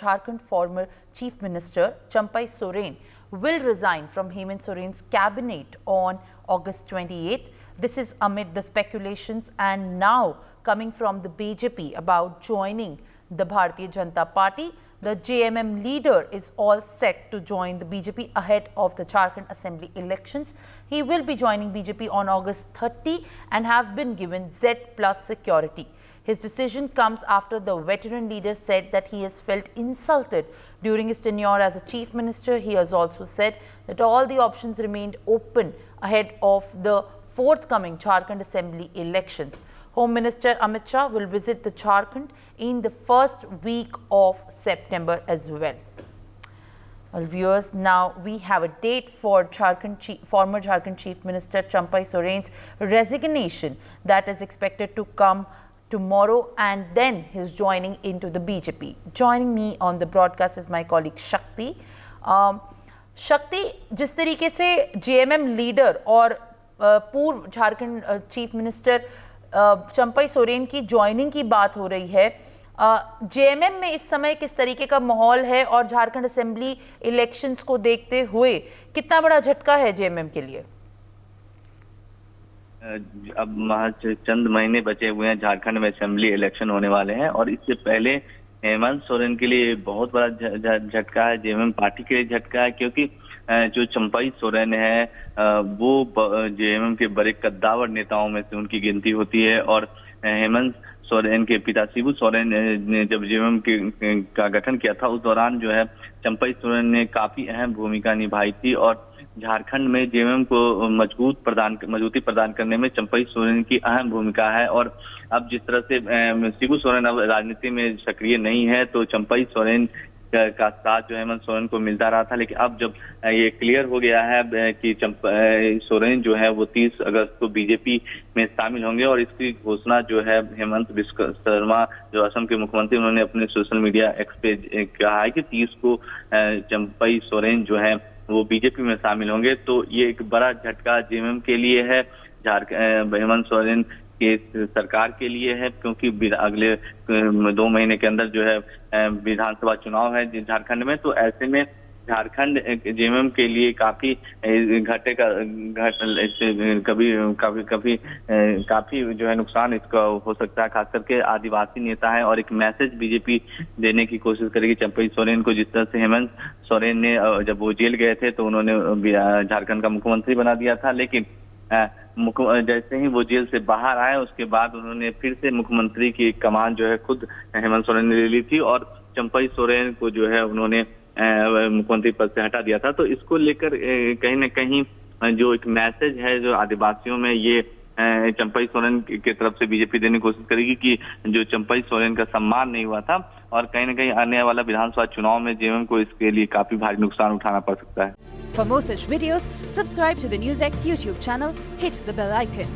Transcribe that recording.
Jharkhand former Chief Minister Champai Soren will resign from Hemant Soren's cabinet on August 28th. This is amid the speculations and now coming from the BJP about joining the Bharatiya Janata Party. The JMM leader is all set to join the BJP ahead of the Jharkhand Assembly elections. He will be joining BJP on August 30 and have been given Z+ security. His decision comes after the veteran leader said that he has felt insulted during his tenure as a chief minister. He has also said that all the options remained open ahead of the forthcoming Jharkhand Assembly elections. Home Minister Amit Shah will visit the Jharkhand in the first week of September as well. Well, viewers, now we have a date for former Jharkhand Chief Minister Champai Soren's resignation that is expected to come tomorrow, and then his joining into the BJP. Joining me on the broadcast is my colleague Shakti. Shakti, जिस तरीके से JMM leader और पूर्व Jharkhand chief minister Champai Soren की joining की बात हो रही है, JMM में इस समय किस तरीके का माहौल है और झारखंड असेंबली इलेक्शंस को देखते हुए कितना बड़ा झटका है JMM के लिए? अब महज चंद महीने बचे हुए हैं, झारखंड में असेंबली इलेक्शन होने वाले हैं और इससे पहले हेमंत सोरेन के लिए बहुत बड़ा झटका है, JMM पार्टी के लिए झटका है, क्योंकि जो चंपई सोरेन है वो JMM के बड़े कद्दावर नेताओं में से उनकी गिनती होती है। और हेमंत सोरेन के पिता शिबू सोरेन ने जब JMM का गठन किया था, उस दौरान जो है चंपई सोरेन ने काफी अहम भूमिका निभाई थी और झारखंड में JMM को मजबूती प्रदान करने में चंपई सोरेन की अहम भूमिका है। और अब जिस तरह से शिबू सोरेन अब राजनीति में सक्रिय नहीं है, तो चंपई सोरेन का साथ जो हेमंत सोरेन को मिलता रहा था, लेकिन अब जब ये क्लियर हो गया है कि चंपई सोरेन जो है वो 30 अगस्त को बीजेपी में शामिल होंगे और इसकी घोषणा जो है हेमंत बिस्वा शर्मा जो असम के मुख्यमंत्री, उन्होंने अपने सोशल मीडिया एक्स पे कहा है कि 30 को चंपई सोरेन जो है वो बीजेपी में शामिल होंगे। तो ये एक बड़ा झटका JMM के लिए है, हेमंत सोरेन के सरकार के लिए है, क्योंकि अगले 2 महीने के अंदर जो है विधानसभा चुनाव है झारखंड में। तो ऐसे में झारखंड JMM के लिए काफी काफी जो है नुकसान इसका हो सकता है, खास करके आदिवासी नेता है। और एक मैसेज बीजेपी देने की कोशिश करेगी चंपई सोरेन को, जिस तरह से हेमंत सोरेन ने जब वो जेल गए थे तो उन्होंने झारखंड का मुख्यमंत्री बना दिया था, लेकिन जैसे ही वो जेल से बाहर आए उसके बाद उन्होंने फिर से मुख्यमंत्री की कमान जो है खुद हेमंत सोरेन ने ले ली थी और चंपई सोरेन को जो है उन्होंने मुख्यमंत्री पद से हटा दिया था। तो इसको लेकर कहीं न कहीं जो एक मैसेज है जो आदिवासियों में, ये चंपई सोरेन की तरफ से बीजेपी देने की कोशिश करेगी कि जो चंपई सोरेन का सम्मान नहीं हुआ था, और कहीं न कहीं आने वाला विधानसभा चुनाव में JMM को इसके लिए काफी भारी नुकसान उठाना पड़ सकता है। For more such videos, subscribe to the NewsX YouTube channel, hit the bell icon.